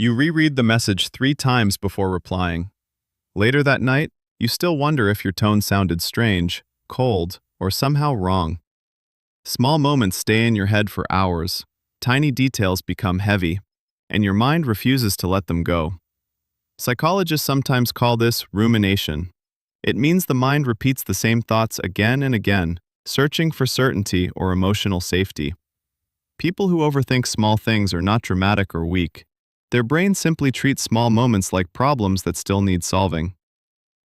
You reread the message 3 times before replying. Later that night, you still wonder if your tone sounded strange, cold, or somehow wrong. Small moments stay in your head for hours, tiny details become heavy, and your mind refuses to let them go. Psychologists sometimes call this rumination. It means the mind repeats the same thoughts again and again, searching for certainty or emotional safety. People who overthink small things are not dramatic or weak. Their brain simply treats small moments like problems that still need solving.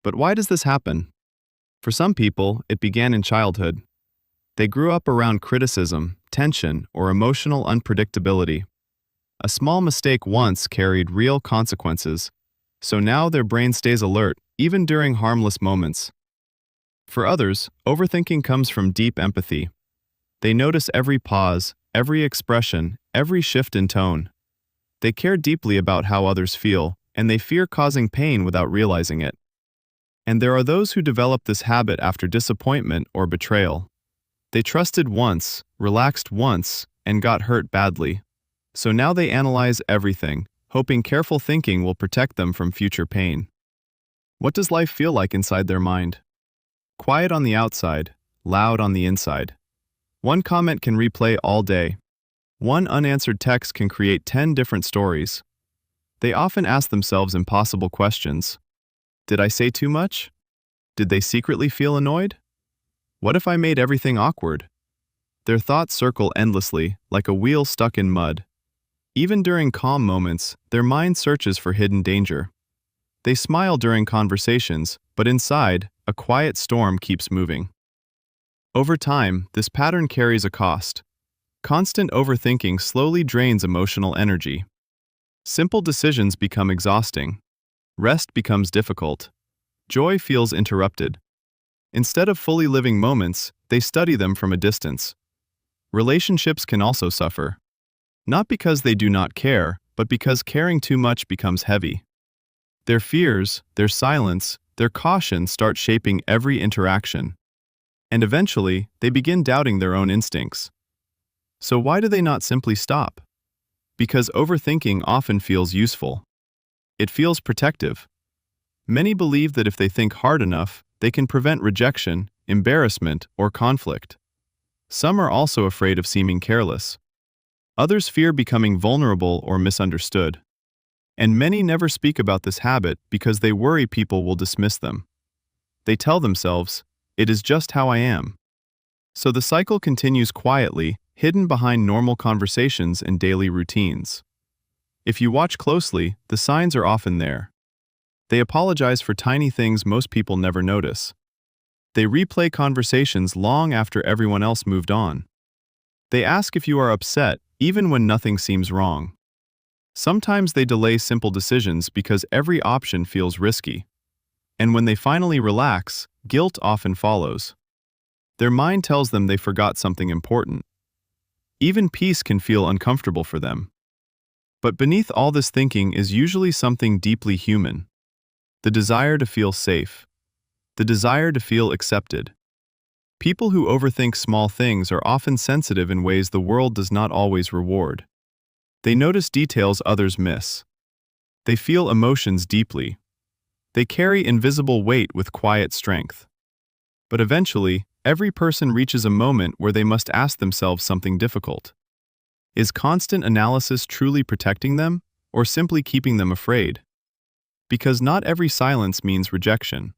But why does this happen? For some people, it began in childhood. They grew up around criticism, tension, or emotional unpredictability. A small mistake once carried real consequences, so now their brain stays alert, even during harmless moments. For others, overthinking comes from deep empathy. They notice every pause, every expression, every shift in tone. They care deeply about how others feel, and they fear causing pain without realizing it. And there are those who develop this habit after disappointment or betrayal. They trusted once, relaxed once, and got hurt badly. So now they analyze everything, hoping careful thinking will protect them from future pain. What does life feel like inside their mind? Quiet on the outside, loud on the inside. One comment can replay all day. One unanswered text can create 10 different stories. They often ask themselves impossible questions. Did I say too much? Did they secretly feel annoyed? What if I made everything awkward? Their thoughts circle endlessly, like a wheel stuck in mud. Even during calm moments, their mind searches for hidden danger. They smile during conversations, but inside, a quiet storm keeps moving. Over time, this pattern carries a cost. Constant overthinking slowly drains emotional energy. Simple decisions become exhausting. Rest becomes difficult. Joy feels interrupted. Instead of fully living moments, they study them from a distance. Relationships can also suffer. Not because they do not care, but because caring too much becomes heavy. Their fears, their silence, their caution start shaping every interaction. And eventually, they begin doubting their own instincts. So why do they not simply stop? Because overthinking often feels useful. It feels protective. Many believe that if they think hard enough, they can prevent rejection, embarrassment, or conflict. Some are also afraid of seeming careless. Others fear becoming vulnerable or misunderstood. And many never speak about this habit because they worry people will dismiss them. They tell themselves, "It is just how I am." So the cycle continues quietly, hidden behind normal conversations and daily routines. If you watch closely, the signs are often there. They apologize for tiny things most people never notice. They replay conversations long after everyone else moved on. They ask if you are upset, even when nothing seems wrong. Sometimes they delay simple decisions because every option feels risky. And when they finally relax, guilt often follows. Their mind tells them they forgot something important. Even peace can feel uncomfortable for them. But beneath all this thinking is usually something deeply human. The desire to feel safe. The desire to feel accepted. People who overthink small things are often sensitive in ways the world does not always reward. They notice details others miss. They feel emotions deeply. They carry invisible weight with quiet strength. But eventually, every person reaches a moment where they must ask themselves something difficult. Is constant analysis truly protecting them, or simply keeping them afraid? Because not every silence means rejection.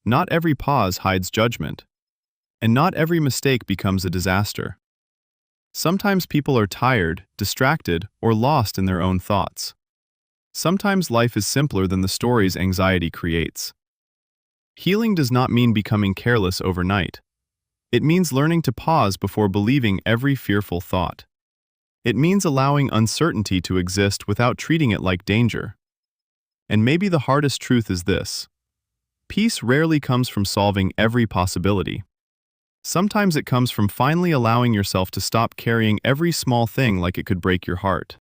Not every pause hides judgment. And not every mistake becomes a disaster. Sometimes people are tired, distracted, or lost in their own thoughts. Sometimes life is simpler than the stories anxiety creates. Healing does not mean becoming careless overnight. It means learning to pause before believing every fearful thought. It means allowing uncertainty to exist without treating it like danger. And maybe the hardest truth is this: peace rarely comes from solving every possibility. Sometimes it comes from finally allowing yourself to stop carrying every small thing like it could break your heart.